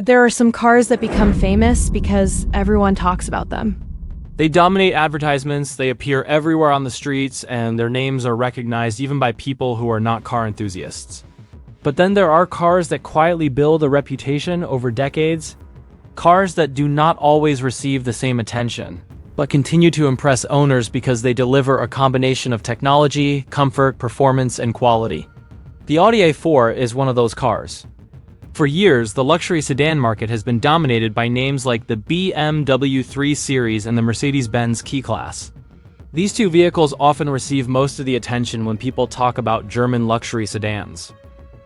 There are some cars that become famous because everyone talks about them. They dominate advertisements, they appear everywhere on the streets, and their names are recognized even by people who are not car enthusiasts. But then there are cars that quietly build a reputation over decades, cars that do not always receive the same attention, but continue to impress owners because they deliver a combination of technology, comfort, performance, and quality. The Audi A4 is one of those cars. For years, the luxury sedan market has been dominated by names like the BMW 3 Series and the Mercedes-Benz K-Class. These two vehicles often receive most of the attention when people talk about German luxury sedans.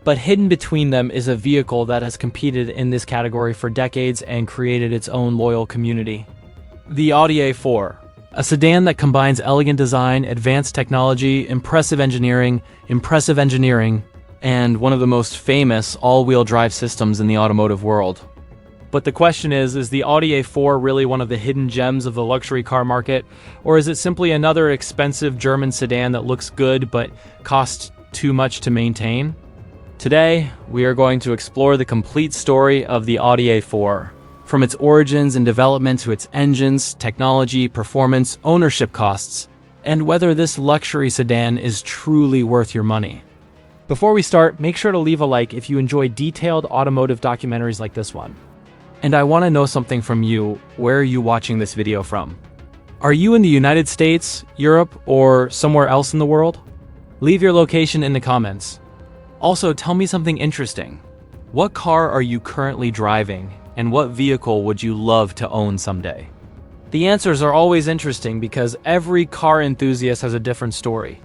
But hidden between them is a vehicle that has competed in this category for decades and created its own loyal community. The Audi A4, a sedan that combines elegant design, advanced technology, impressive engineering, and one of the most famous all-wheel drive systems in the automotive world. But the question is the Audi A4 really one of the hidden gems of the luxury car market, or is it simply another expensive German sedan that looks good but costs too much to maintain? Today, we are going to explore the complete story of the Audi A4, from its origins and development to its engines, technology, performance, ownership costs, and whether this luxury sedan is truly worth your money. Before we start, make sure to leave a like if you enjoy detailed automotive documentaries like this one. And I want to know something from you. Where are you watching this video from? Are you in the United States, Europe, or somewhere else in the world? Leave your location in the comments. Also, tell me something interesting. What car are you currently driving, and what vehicle would you love to own someday? The answers are always interesting because every car enthusiast has a different story.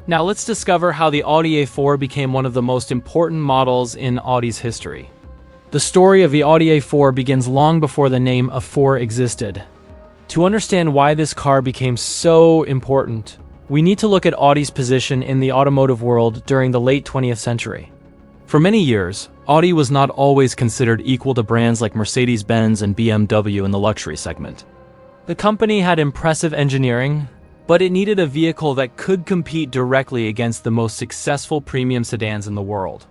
Now let's discover how the Audi A4 became one of the most important models in Audi's history. The story of the Audi A4 begins long before the name A4 existed. To understand why this car became so important, we need to look at Audi's position in the automotive world during the late 20th century. For many years, Audi was not always considered equal to brands like Mercedes-Benz and BMW in the luxury segment. The company had impressive engineering, but it needed a vehicle that could compete directly against the most successful premium sedans in the world.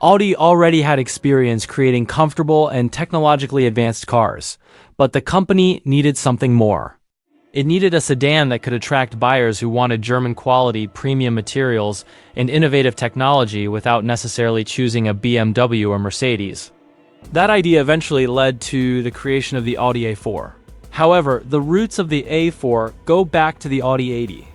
Audi already had experience creating comfortable and technologically advanced cars, but the company needed something more. It needed a sedan that could attract buyers who wanted German quality, premium materials, and innovative technology without necessarily choosing a BMW or Mercedes. That idea eventually led to the creation of the Audi A4. However, the roots of the A4 go back to the Audi 80.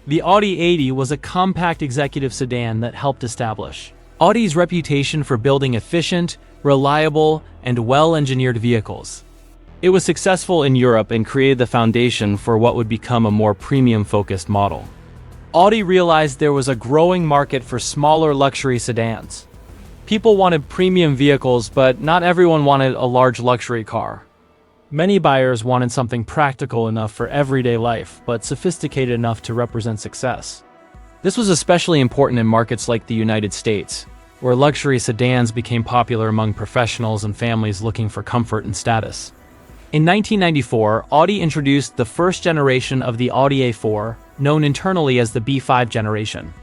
The Audi 80 was a compact executive sedan that helped establish Audi's reputation for building efficient, reliable, and well-engineered vehicles. It was successful in Europe and created the foundation for what would become a more premium-focused model. Audi realized there was a growing market for smaller luxury sedans. People wanted premium vehicles, but not everyone wanted a large luxury car. Many buyers wanted something practical enough for everyday life, but sophisticated enough to represent success. This was especially important in markets like the United States, where luxury sedans became popular among professionals and families looking for comfort and status. In 1994, Audi introduced the first generation of the Audi A4, known internally as the B5 generation.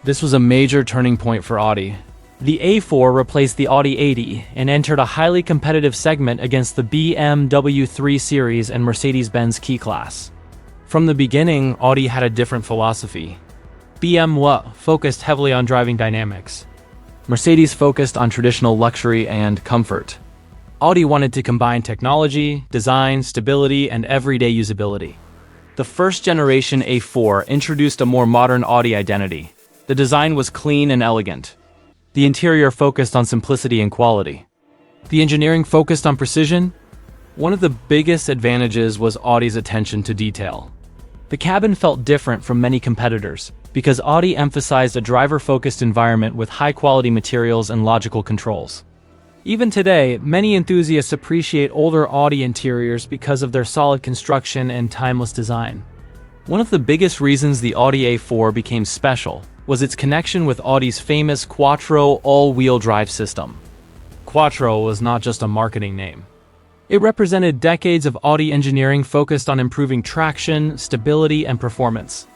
This was a major turning point for Audi. The A4 replaced the Audi 80 and entered a highly competitive segment against the BMW 3 Series and Mercedes-Benz K-Class. From the beginning, Audi had a different philosophy. BMW focused heavily on driving dynamics. Mercedes focused on traditional luxury and comfort. Audi wanted to combine technology, design, stability, and everyday usability. The first generation A4 introduced a more modern Audi identity. The design was clean and elegant. The interior focused on simplicity and quality. The engineering focused on precision. One of the biggest advantages was Audi's attention to detail. The cabin felt different from many competitors because Audi emphasized a driver-focused environment with high-quality materials and logical controls. Even today, many enthusiasts appreciate older Audi interiors because of their solid construction and timeless design. One of the biggest reasons the Audi A4 became special was its connection with Audi's famous Quattro all-wheel drive system. Quattro was not just a marketing name. It represented decades of Audi engineering focused on improving traction, stability, and performance.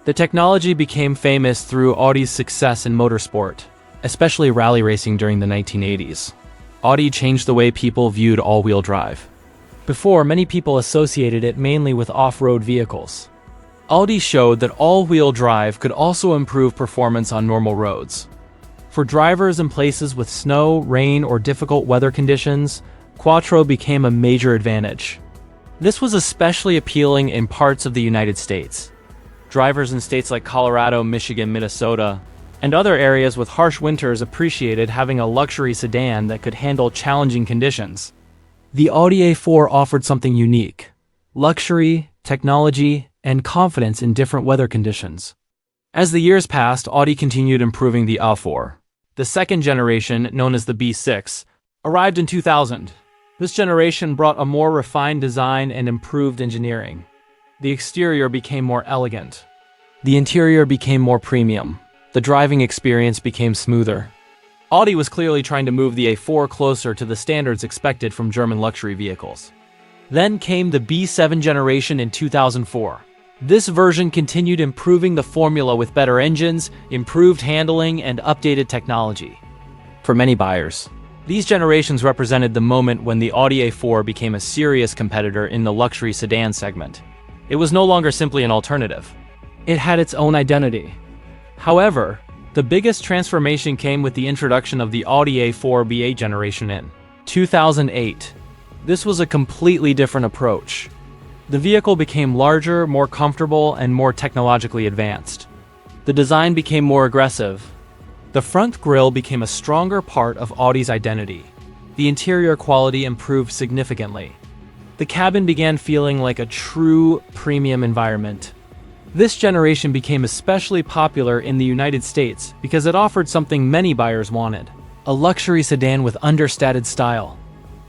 The technology became famous through Audi's success in motorsport, especially rally racing during the 1980s. Audi changed the way people viewed all-wheel drive. Before, many people associated it mainly with off-road vehicles. Audi showed that all-wheel drive could also improve performance on normal roads. For drivers in places with snow, rain, or difficult weather conditions, Quattro became a major advantage. This was especially appealing in parts of the United States. Drivers in states like Colorado, Michigan, Minnesota, and other areas with harsh winters appreciated having a luxury sedan that could handle challenging conditions. The Audi A4 offered something unique: luxury, technology, and confidence in different weather conditions. As the years passed, Audi continued improving the A4. The second generation, known as the B6, arrived in 2000. This generation brought a more refined design and improved engineering. The exterior became more elegant. The interior became more premium. The driving experience became smoother. Audi was clearly trying to move the A4 closer to the standards expected from German luxury vehicles. Then came the B7 generation in 2004. This version continued improving the formula with better engines, improved handling, and updated technology. For many buyers, these generations represented the moment when the Audi A4 became a serious competitor in the luxury sedan segment. It was no longer simply an alternative. It had its own identity. However, the biggest transformation came with the introduction of the Audi A4 B8 generation in 2008. This was a completely different approach. The vehicle became larger, more comfortable, and more technologically advanced. The design became more aggressive. The front grille became a stronger part of Audi's identity. The interior quality improved significantly. The cabin began feeling like a true premium environment. This generation became especially popular in the United States because it offered something many buyers wanted: a luxury sedan with understated style.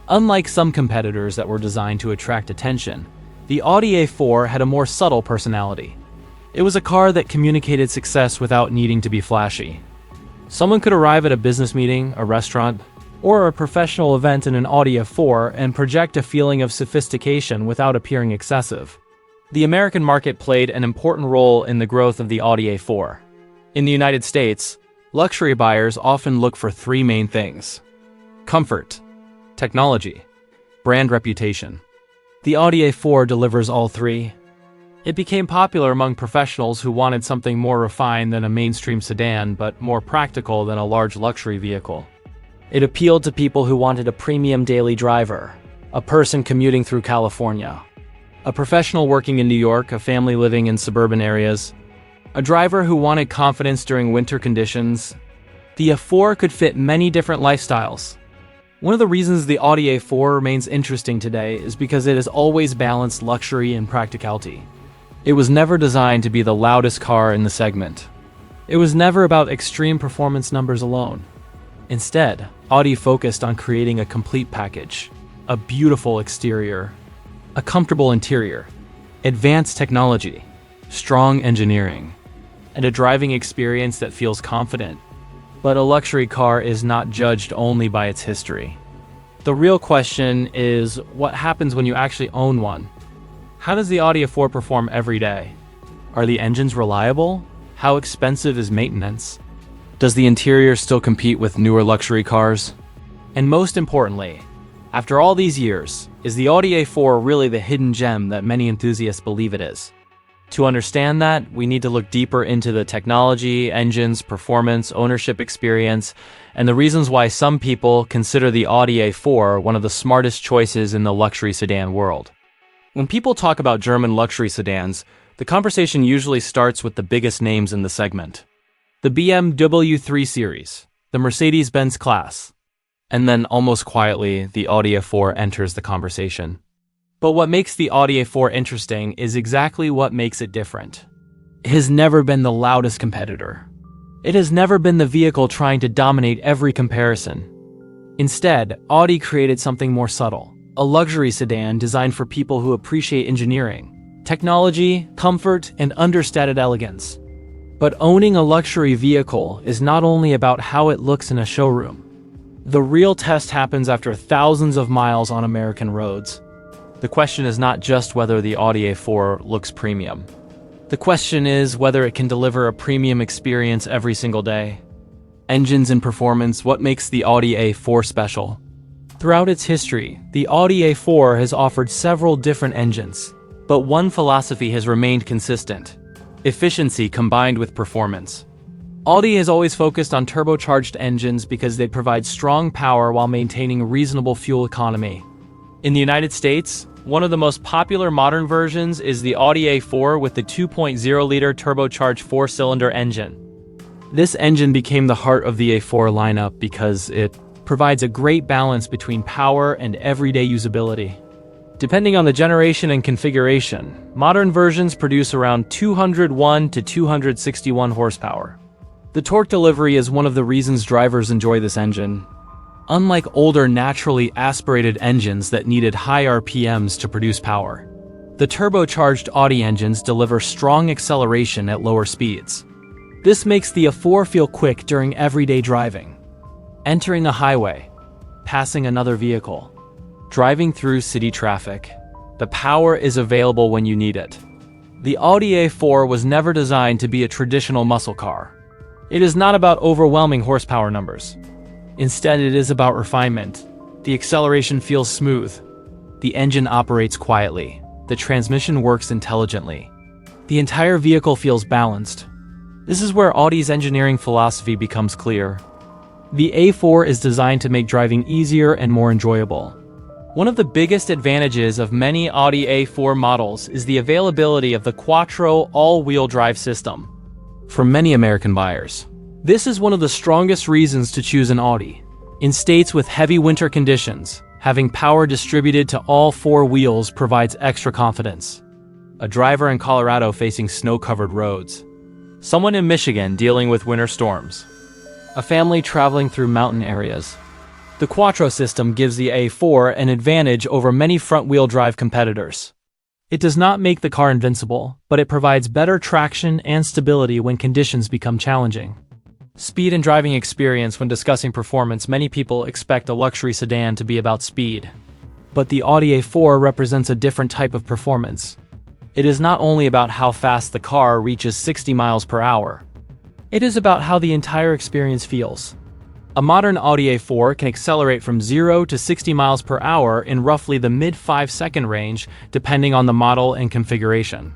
Unlike some competitors that were designed to attract attention, the Audi A4 had a more subtle personality. It was a car that communicated success without needing to be flashy. Someone could arrive at a business meeting, a restaurant, or a professional event in an Audi A4 and project a feeling of sophistication without appearing excessive. The American market played an important role in the growth of the Audi A4. In the United States, luxury buyers often look for three main things: comfort, technology, brand reputation. The Audi A4 delivers all three. It became popular among professionals who wanted something more refined than a mainstream sedan, but more practical than a large luxury vehicle. It appealed to people who wanted a premium daily driver, a person commuting through California, a professional working in New York, a family living in suburban areas, a driver who wanted confidence during winter conditions. The A4 could fit many different lifestyles. One of the reasons the Audi A4 remains interesting today is because it has always balanced luxury and practicality. It was never designed to be the loudest car in the segment. It was never about extreme performance numbers alone. Instead, Audi focused on creating a complete package: a beautiful exterior, a comfortable interior, advanced technology, strong engineering, and a driving experience that feels confident. But a luxury car is not judged only by its history. The real question is, what happens when you actually own one? How does the Audi A4 perform every day? Are the engines reliable? How expensive is maintenance? Does the interior still compete with newer luxury cars? And most importantly, after all these years, is the Audi A4 really the hidden gem that many enthusiasts believe it is? To understand that, we need to look deeper into the technology, engines, performance, ownership experience, and the reasons why some people consider the Audi A4 one of the smartest choices in the luxury sedan world. When people talk about German luxury sedans, the conversation usually starts with the biggest names in the segment: the BMW 3 Series, the Mercedes-Benz class, and then almost quietly, the Audi A4 enters the conversation. But what makes the Audi A4 interesting is exactly what makes it different. It has never been the loudest competitor. It has never been the vehicle trying to dominate every comparison. Instead, Audi created something more subtle: a luxury sedan designed for people who appreciate engineering, technology, comfort, and understated elegance. But owning a luxury vehicle is not only about how it looks in a showroom. The real test happens after thousands of miles on American roads. The question is not just whether the Audi A4 looks premium. The question is whether it can deliver a premium experience every single day. Engines and performance: what makes the Audi A4 special? Throughout its history, the Audi A4 has offered several different engines, but one philosophy has remained consistent: efficiency combined with performance. Audi has always focused on turbocharged engines because they provide strong power while maintaining reasonable fuel economy. In the United States, one of the most popular modern versions is the Audi A4 with the 2.0-liter turbocharged four-cylinder engine. This engine became the heart of the A4 lineup because it provides a great balance between power and everyday usability. Depending on the generation and configuration, modern versions produce around 201 to 261 horsepower. The torque delivery is one of the reasons drivers enjoy this engine. Unlike older naturally aspirated engines that needed high RPMs to produce power, the turbocharged Audi engines deliver strong acceleration at lower speeds. This makes the A4 feel quick during everyday driving. Entering a highway, passing another vehicle, driving through city traffic, the power is available when you need it. The Audi A4 was never designed to be a traditional muscle car. It is not about overwhelming horsepower numbers. Instead, it is about refinement. The acceleration feels smooth. The engine operates quietly. The transmission works intelligently. The entire vehicle feels balanced. This is where Audi's engineering philosophy becomes clear. The A4 is designed to make driving easier and more enjoyable. One of the biggest advantages of many Audi A4 models is the availability of the Quattro all-wheel drive system. For many American buyers, this is one of the strongest reasons to choose an Audi. In states with heavy winter conditions, having power distributed to all four wheels provides extra confidence. A driver in Colorado facing snow-covered roads. Someone in Michigan dealing with winter storms. A family traveling through mountain areas. The Quattro system gives the A4 an advantage over many front-wheel drive competitors. It does not make the car invincible, but it provides better traction and stability when conditions become challenging. Speed and driving experience. When discussing performance, many people expect a luxury sedan to be about speed. But the Audi A4 represents a different type of performance. It is not only about how fast the car reaches 60 miles per hour. It is about how the entire experience feels. A modern Audi A4 can accelerate from 0 to 60 miles per hour in roughly the mid-5-second range, depending on the model and configuration.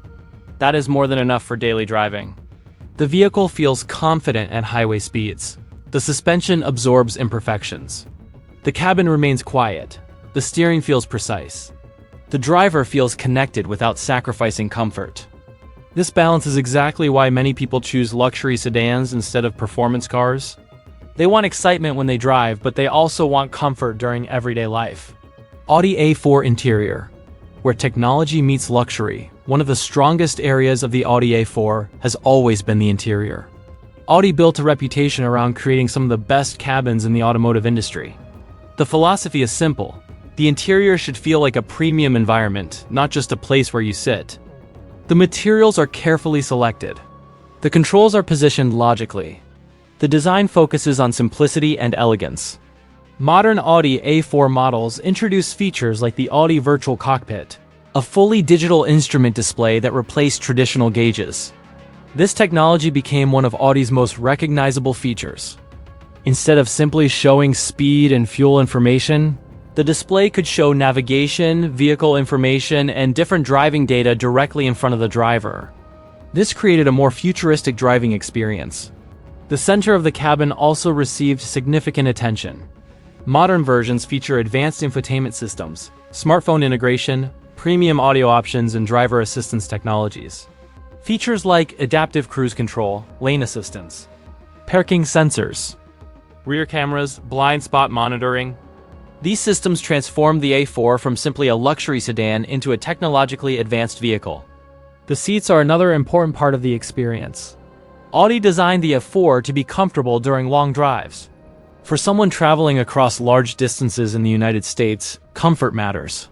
That is more than enough for daily driving. The vehicle feels confident at highway speeds. The suspension absorbs imperfections. The cabin remains quiet. The steering feels precise. The driver feels connected without sacrificing comfort. This balance is exactly why many people choose luxury sedans instead of performance cars. They want excitement when they drive, but they also want comfort during everyday life. Audi A4 interior. Where technology meets luxury, one of the strongest areas of the Audi A4 has always been the interior. Audi built a reputation around creating some of the best cabins in the automotive industry. The philosophy is simple. The interior should feel like a premium environment, not just a place where you sit. The materials are carefully selected. The controls are positioned logically. The design focuses on simplicity and elegance. Modern Audi A4 models introduce features like the Audi Virtual Cockpit, a fully digital instrument display that replaced traditional gauges. This technology became one of Audi's most recognizable features. Instead of simply showing speed and fuel information, the display could show navigation, vehicle information, and different driving data directly in front of the driver. This created a more futuristic driving experience. The center of the cabin also received significant attention. Modern versions feature advanced infotainment systems, smartphone integration, premium audio options, and driver assistance technologies. Features like adaptive cruise control, lane assistance, parking sensors, rear cameras, blind spot monitoring. These systems transform the A4 from simply a luxury sedan into a technologically advanced vehicle. The seats are another important part of the experience. Audi designed the A4 to be comfortable during long drives. For someone traveling across large distances in the United States, comfort matters.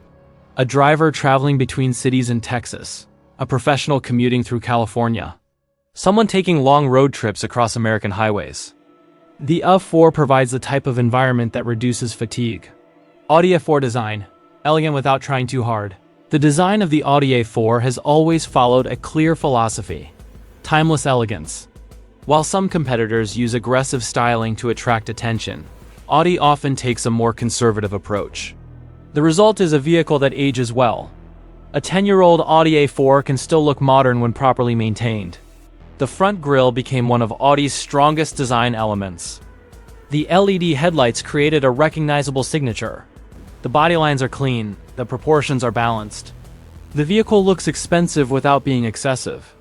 A driver traveling between cities in Texas, a professional commuting through California, someone taking long road trips across American highways. The A4 provides the type of environment that reduces fatigue. Audi A4 design, elegant without trying too hard. The design of the Audi A4 has always followed a clear philosophy: timeless elegance. While some competitors use aggressive styling to attract attention, Audi often takes a more conservative approach. The result is a vehicle that ages well. A 10-year-old Audi A4 can still look modern when properly maintained. The front grille became one of Audi's strongest design elements. The LED headlights created a recognizable signature. The body lines are clean, the proportions are balanced. The vehicle looks expensive without being excessive.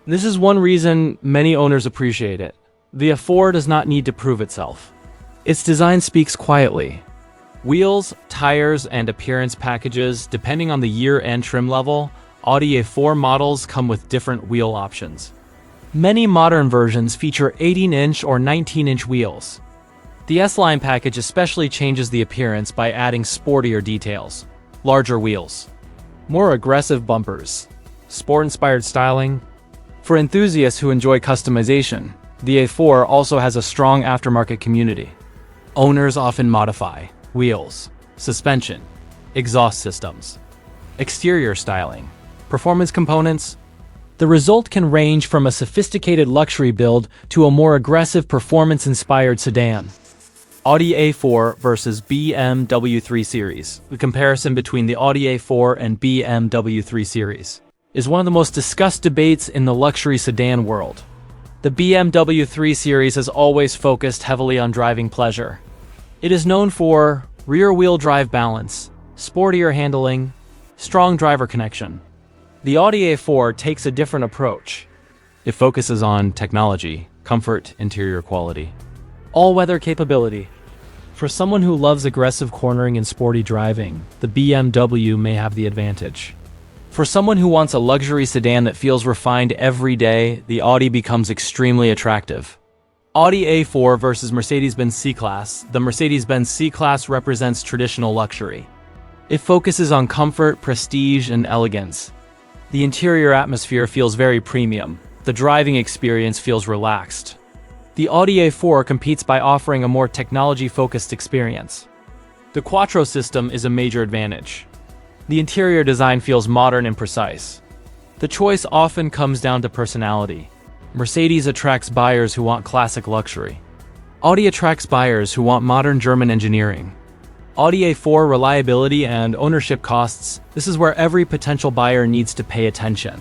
This is one reason many owners appreciate it. The A4 does not need to prove itself. Its design speaks quietly. Wheels, tires, and appearance packages, depending on the year and trim level, Audi A4 models come with different wheel options. Many modern versions feature 18-inch or 19-inch wheels. The S-Line package especially changes the appearance by adding sportier details, larger wheels, more aggressive bumpers, sport-inspired styling. For enthusiasts who enjoy customization, the A4 also has a strong aftermarket community. Owners often modify wheels, suspension, exhaust systems, exterior styling, performance components. The result can range from a sophisticated luxury build to a more aggressive performance-inspired sedan. Audi A4 versus BMW 3 Series. The comparison between the Audi A4 and BMW 3 Series is one of the most discussed debates in the luxury sedan world. The BMW 3 Series has always focused heavily on driving pleasure. It is known for rear-wheel drive balance, sportier handling, strong driver connection. The Audi A4 takes a different approach. It focuses on technology, comfort, interior quality, all-weather capability. For someone who loves aggressive cornering and sporty driving, the BMW may have the advantage. For someone who wants a luxury sedan that feels refined every day, the Audi becomes extremely attractive. Audi A4 versus Mercedes-Benz C-Class. The Mercedes-Benz C-Class represents traditional luxury. It focuses on comfort, prestige, and elegance. The interior atmosphere feels very premium. The driving experience feels relaxed. The Audi A4 competes by offering a more technology-focused experience. The Quattro system is a major advantage. The interior design feels modern and precise. The choice often comes down to personality. Mercedes attracts buyers who want classic luxury. Audi attracts buyers who want modern German engineering. Audi A4 reliability and ownership costs. This is where every potential buyer needs to pay attention.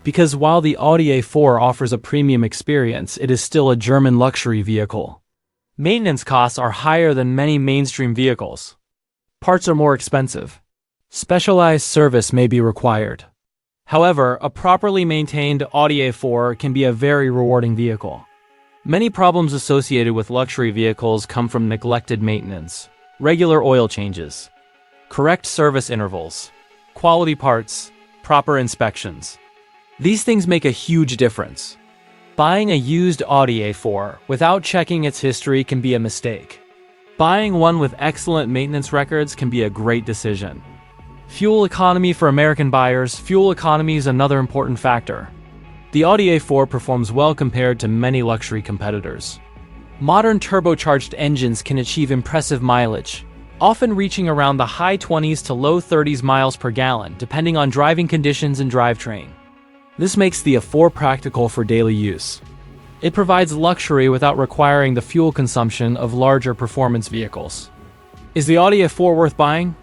Because while the Audi A4 offers a premium experience, it is still a German luxury vehicle. Maintenance costs are higher than many mainstream vehicles. Parts are more expensive. Specialized service may be required. However, a properly maintained Audi A4 can be a very rewarding vehicle. Many problems associated with luxury vehicles come from neglected maintenance, regular oil changes, correct service intervals, quality parts, proper inspections. These things make a huge difference. Buying a used Audi A4 without checking its history can be a mistake. Buying one with excellent maintenance records can be a great decision. Fuel economy for American buyers. Fuel economy is another important factor. The Audi A4 performs well compared to many luxury competitors. Modern turbocharged engines can achieve impressive mileage, often reaching around the high 20s to low 30s miles per gallon, depending on driving conditions and drivetrain. This makes the A4 practical for daily use. It provides luxury without requiring the fuel consumption of larger performance vehicles. Is the Audi A4 worth buying?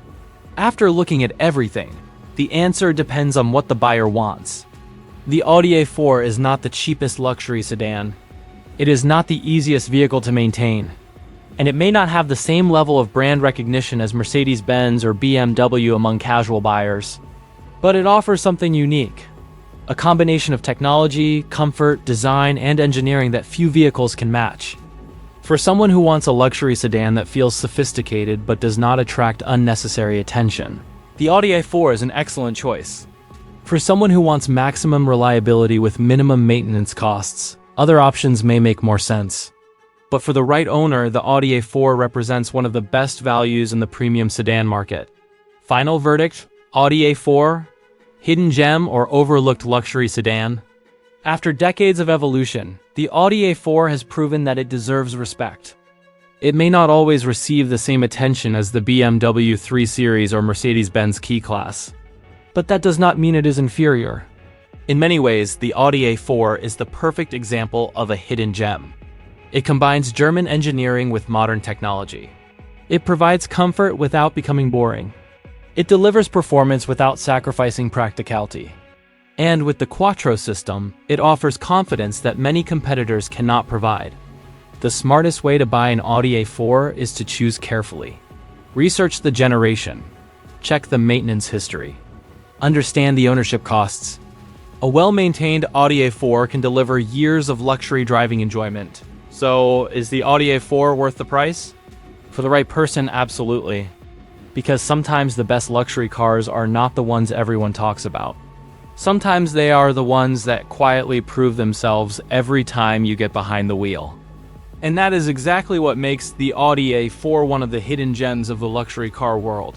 After looking at everything, the answer depends on what the buyer wants. The Audi A4 is not the cheapest luxury sedan. It is not the easiest vehicle to maintain. And it may not have the same level of brand recognition as Mercedes-Benz or BMW among casual buyers. But it offers something unique. A combination of technology, comfort, design, and engineering that few vehicles can match. For someone who wants a luxury sedan that feels sophisticated but does not attract unnecessary attention, the Audi A4 is an excellent choice. For someone who wants maximum reliability with minimum maintenance costs, other options may make more sense. But for the right owner, the Audi A4 represents one of the best values in the premium sedan market. Final verdict: Audi A4, hidden gem or overlooked luxury sedan? After decades of evolution, the Audi A4 has proven that it deserves respect. It may not always receive the same attention as the BMW 3 Series or Mercedes-Benz C-Class, but that does not mean it is inferior. In many ways, the Audi A4 is the perfect example of a hidden gem. It combines German engineering with modern technology. It provides comfort without becoming boring. It delivers performance without sacrificing practicality. And with the Quattro system, it offers confidence that many competitors cannot provide. The smartest way to buy an Audi A4 is to choose carefully. Research the generation. Check the maintenance history. Understand the ownership costs. A well-maintained Audi A4 can deliver years of luxury driving enjoyment. So, is the Audi A4 worth the price? For the right person, absolutely. Because sometimes the best luxury cars are not the ones everyone talks about. Sometimes they are the ones that quietly prove themselves every time you get behind the wheel. And that is exactly what makes the Audi A4 one of the hidden gems of the luxury car world.